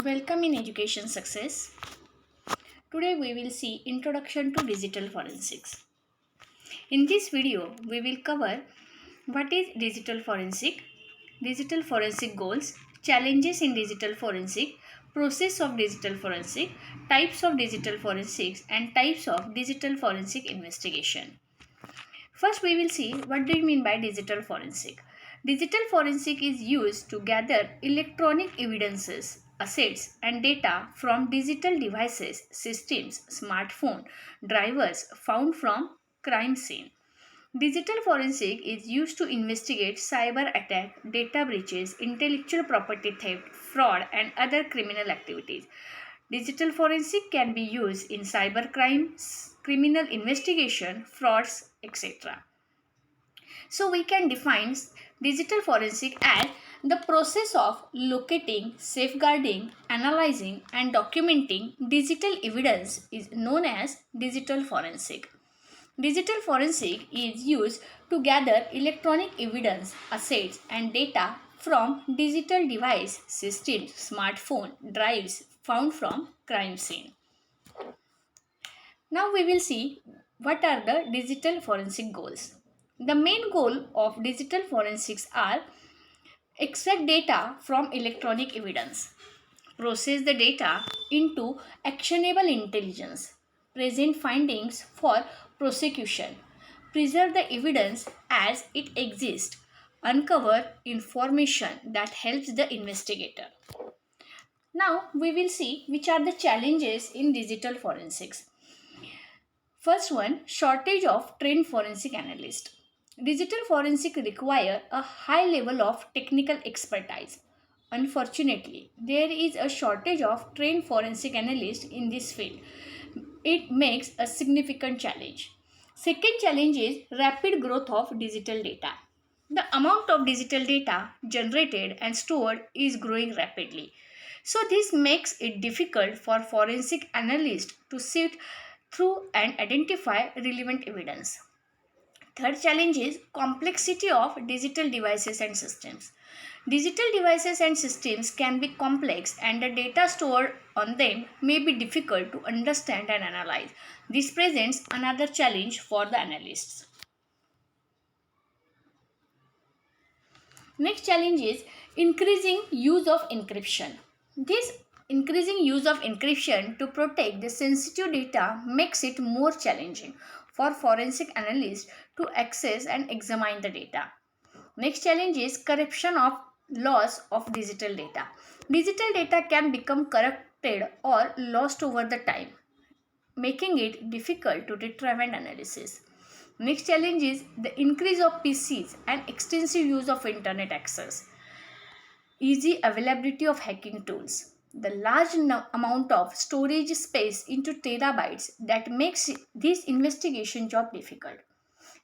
Welcome in Education Success. Today we will see Introduction to Digital Forensics. In this video, we will cover what is digital forensic goals, challenges in digital forensic, process of digital forensic, types of digital forensics and types of digital forensic investigation. First, we will see what do you mean by digital forensic. Digital forensic is used to gather electronic evidences, assets, and data from digital devices, systems, smartphone, drivers found from crime scene. Digital forensic is used to investigate cyber attack, data breaches, intellectual property theft, fraud, and other criminal activities. Digital forensic can be used in cyber crimes, criminal investigation, frauds, etc. So we can define digital forensic as the process of locating, safeguarding, analyzing and documenting digital evidence is known as digital forensic. Digital forensic is used to gather electronic evidence, assets and data from digital device, systems, smartphone, drives found from crime scene. Now we will see what are the digital forensic goals. The main goal of digital forensics are extract data from electronic evidence, process the data into actionable intelligence, present findings for prosecution, preserve the evidence as it exists, uncover information that helps the investigator. Now we will see which are the challenges in digital forensics. First one, shortage of trained forensic analysts. Digital forensic require a high level of technical expertise. Unfortunately, there is a shortage of trained forensic analysts in this field. It makes a significant challenge. Second challenge is rapid growth of digital data. The amount of digital data generated and stored is growing rapidly. So this makes it difficult for forensic analysts to sift through and identify relevant evidence. Third challenge is complexity of digital devices and systems. Digital devices and systems can be complex and the data stored on them may be difficult to understand and analyze. This presents another challenge for the analysts. Next challenge is increasing use of encryption. This increasing use of encryption to protect the sensitive data makes it more challenging for forensic analysts to access and examine the data. Next challenge is corruption of loss of digital data. Digital data can become corrupted or lost over the time, making it difficult to retrieve and analysis. Next challenge is the increase of PCs and extensive use of internet access. Easy availability of hacking tools. The large amount of storage space into terabytes that makes this investigation job difficult.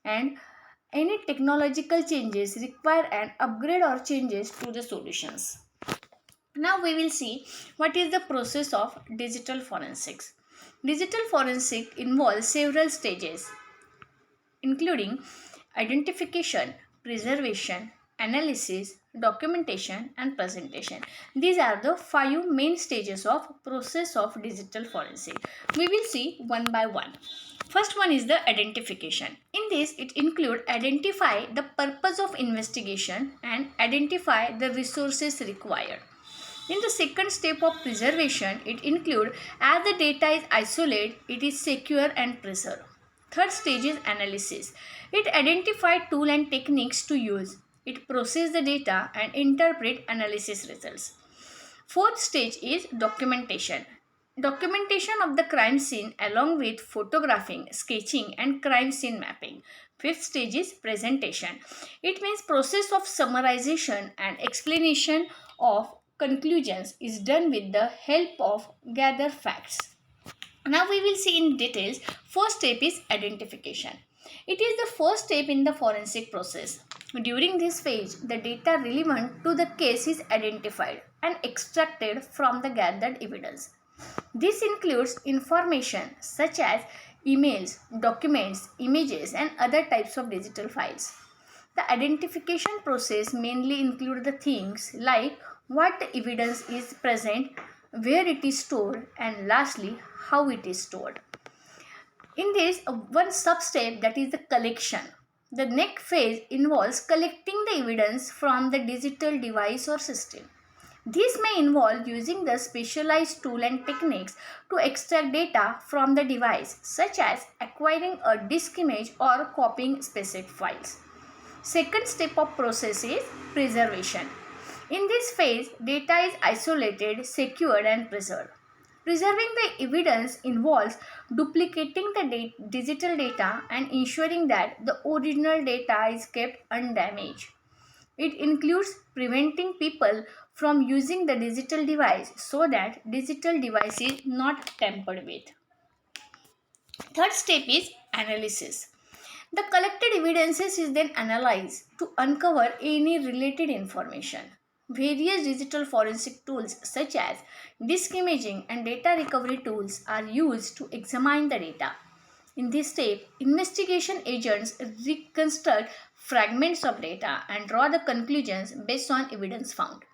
And any technological changes require an upgrade or changes to the solutions. Now we will see what is the process of digital forensics. Digital forensic involves several stages including identification, preservation, analysis, documentation and presentation. These are the 5 main stages of process of digital forensic. We will see one by one. First one is the identification. In this, it includes identify the purpose of investigation and identify the resources required. In the second step of preservation, it includes as the data is isolated, it is secure and preserved. Third stage is analysis. It identifies tools and techniques to use. It processes the data and interpret analysis results. Fourth stage is documentation. Documentation of the crime scene along with photographing, sketching and crime scene mapping. Fifth stage is presentation. It means process of summarization and explanation of conclusions is done with the help of gather facts. Now we will see in details. First step is identification. It is the first step in the forensic process. During this phase, the data relevant to the case is identified and extracted from the gathered evidence. This includes information such as emails, documents, images and other types of digital files. The identification process mainly includes the things like what evidence is present where it is stored, and lastly, how it is stored. In this, one sub-step, that is the collection. The next phase involves collecting the evidence from the digital device or system. This may involve using the specialized tool and techniques to extract data from the device, such as acquiring a disk image or copying specific files. Second step of process is preservation. In this phase, data is isolated, secured, and preserved. Preserving the evidence involves duplicating the digital data and ensuring that the original data is kept undamaged. It includes preventing people from using the digital device so that digital device is not tampered with. Third step is analysis. The collected evidences is then analyzed to uncover any related information. Various digital forensic tools such as disk imaging and data recovery tools are used to examine the data. In this step, investigation agents reconstruct fragments of data and draw the conclusions based on evidence found.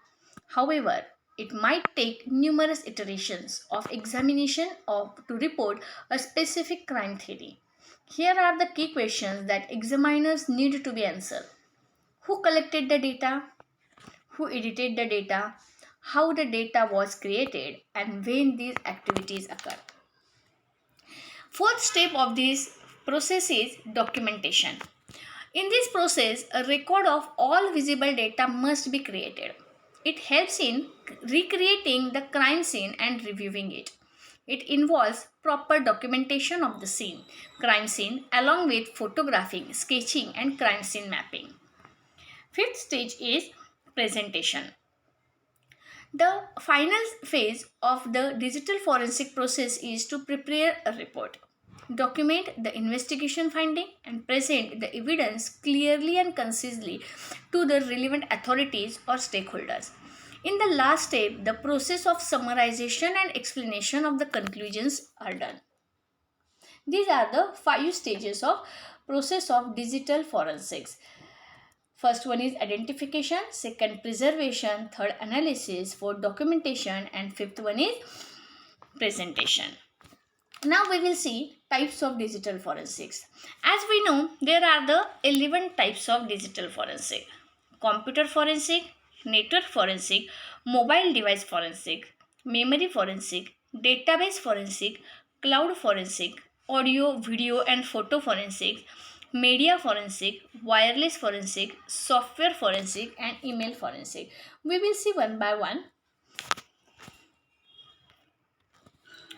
However, it might take numerous iterations of examination to report a specific crime theory. Here are the key questions that examiners need to be answered. Who collected the data? Who edited the data? How the data was created, and when these activities occur. Fourth step of this process is documentation. In this process, a record of all visible data must be created. It helps in recreating the crime scene and reviewing it. It involves proper documentation of the scene, crime scene, along with photographing, sketching, and crime scene mapping. Fifth stage is presentation. The final phase of the digital forensic process is to prepare a report, document the investigation finding, and present the evidence clearly and concisely to the relevant authorities or stakeholders. In the last step, the process of summarization and explanation of the conclusions are done. These are the 5 stages of process of digital forensics. First one is identification, second preservation, third analysis, fourth documentation, and fifth one is presentation. Now we will see types of digital forensics. As we know, there are the 11 types of digital forensic. Computer forensic, network forensic, mobile device forensic, memory forensic, database forensic, cloud forensic, audio, video and photo forensic, media forensic, wireless forensic, software forensic, and email forensic. We will see one by one.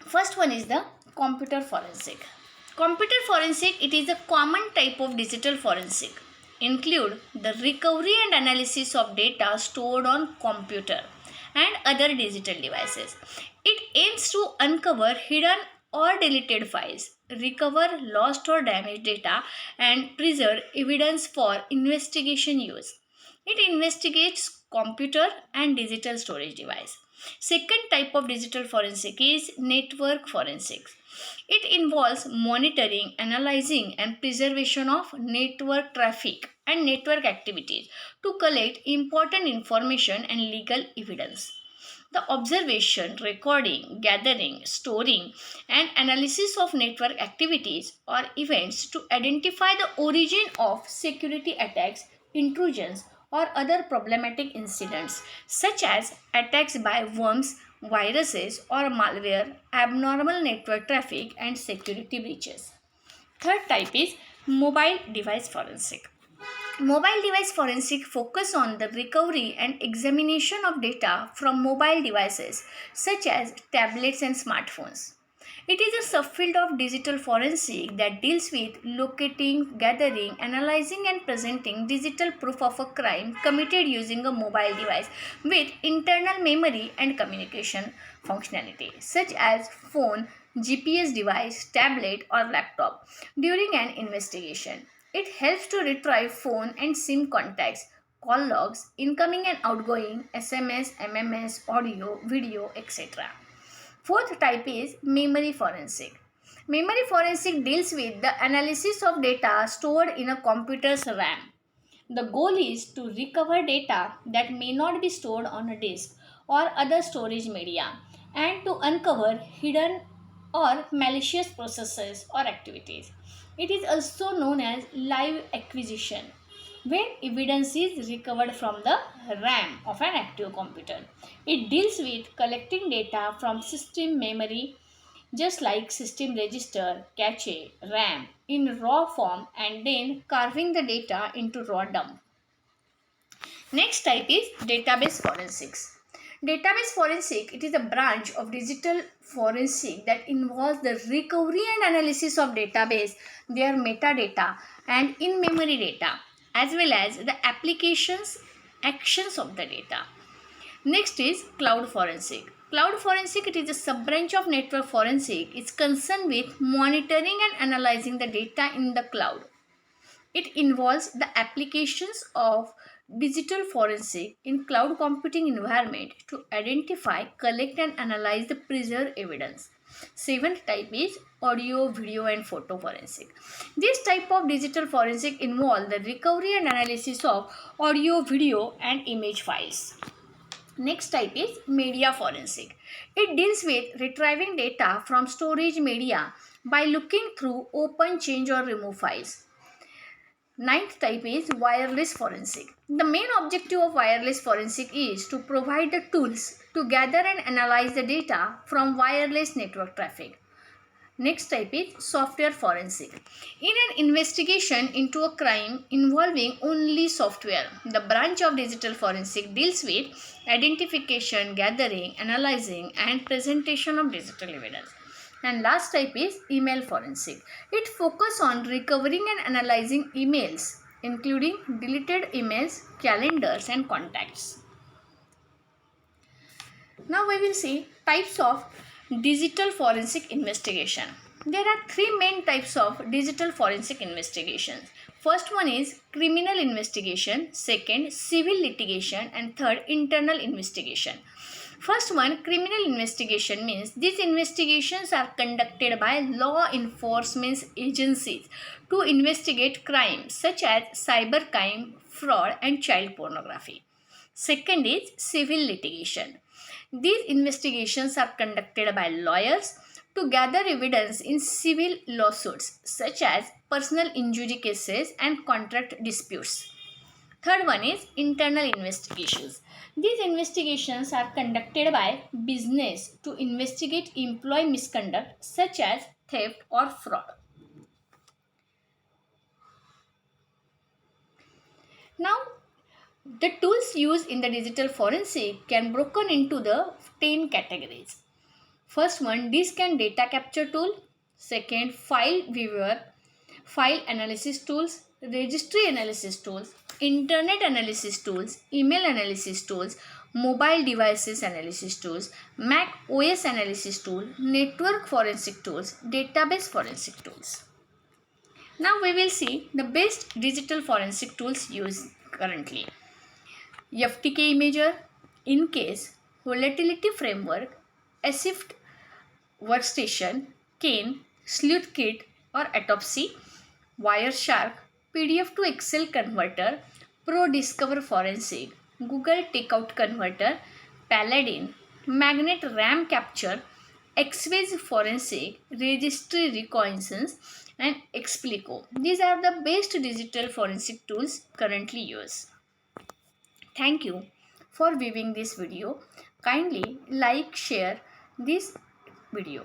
First one is the computer forensic. Computer forensic, it is a common type of digital forensic. Include the recovery and analysis of data stored on computer and other digital devices. It aims to uncover hidden or deleted files, recover lost or damaged data, and preserve evidence for investigation use. It investigates computer and digital storage device. Second type of digital forensic is network forensics. It involves monitoring, analyzing, and preservation of network traffic and network activities to collect important information and legal evidence. The observation, recording, gathering, storing, and analysis of network activities or events to identify the origin of security attacks, intrusions, or other problematic incidents, such as attacks by worms, viruses, or malware, abnormal network traffic, and security breaches. Third type is mobile device forensic. Mobile device forensic focus on the recovery and examination of data from mobile devices such as tablets and smartphones. It is a subfield of digital forensic that deals with locating, gathering, analyzing, and presenting digital proof of a crime committed using a mobile device with internal memory and communication functionality, such as phone, GPS device, tablet, or laptop during an investigation. It helps to retrieve phone and SIM contacts, call logs, incoming and outgoing, SMS, MMS, audio, video, etc. Fourth type is memory forensic. Memory forensic deals with the analysis of data stored in a computer's RAM. The goal is to recover data that may not be stored on a disk or other storage media. and to uncover hidden or malicious processes or activities. It is also known as live acquisition, when evidence is recovered from the RAM of an active computer. It deals with collecting data from system memory, just like system register, cache, RAM, in raw form and then carving the data into raw dump. Next type is database forensics. Database forensic, it is a branch of digital forensic that involves the recovery and analysis of database, their metadata and in-memory data, as well as the applications actions of the data. Next is cloud forensic. Cloud forensic, it is a sub-branch of network forensic. It's concerned with monitoring and analyzing the data in the cloud. It involves the applications of digital forensic in cloud computing environment to identify, collect and analyze the preserved evidence. Seventh type is audio, video and photo forensic. This type of digital forensic involves the recovery and analysis of audio, video and image files. Next type is media forensic. It deals with retrieving data from storage media by looking through, open, change or remove files. Ninth type is wireless forensic. The main objective of wireless forensic is to provide the tools to gather and analyze the data from wireless network traffic. Next type is software forensic. In an investigation into a crime involving only software, the branch of digital forensic deals with identification, gathering, analyzing, and presentation of digital evidence. And last type is email forensic. It focuses on recovering and analyzing emails, including deleted emails, calendars, and contacts. Now we will see types of digital forensic investigation. There are three main types of digital forensic investigations. First one is criminal investigation, second civil litigation, and third internal investigation. First one, criminal investigation, means these investigations are conducted by law enforcement agencies to investigate crimes such as cybercrime, fraud, and child pornography. Second is civil litigation. These investigations are conducted by lawyers to gather evidence in civil lawsuits such as personal injury cases and contract disputes. Third one is internal investigations. These investigations are conducted by business to investigate employee misconduct such as theft or fraud. Now, the tools used in the digital forensic can be broken into the 10 categories. First one, disk and data capture tool. Second, file viewer, file analysis tools, registry analysis tools, internet analysis tools, email analysis tools, mobile devices analysis tools, Mac OS analysis tool, network forensic tools, database forensic tools. Now we will see the best digital forensic tools used currently. FTK Imager, InCase, Volatility Framework, ASIFT Workstation, Kane, SleuthKit or Autopsy, Wireshark, PDF to Excel Converter, ProDiscover Forensic, Google Takeout Converter, Paladin, Magnet RAM Capture, Xways Forensic, Registry Reconnaissance, and Explico. These are the best digital forensic tools currently used. Thank you for viewing this video. Kindly like, share this video.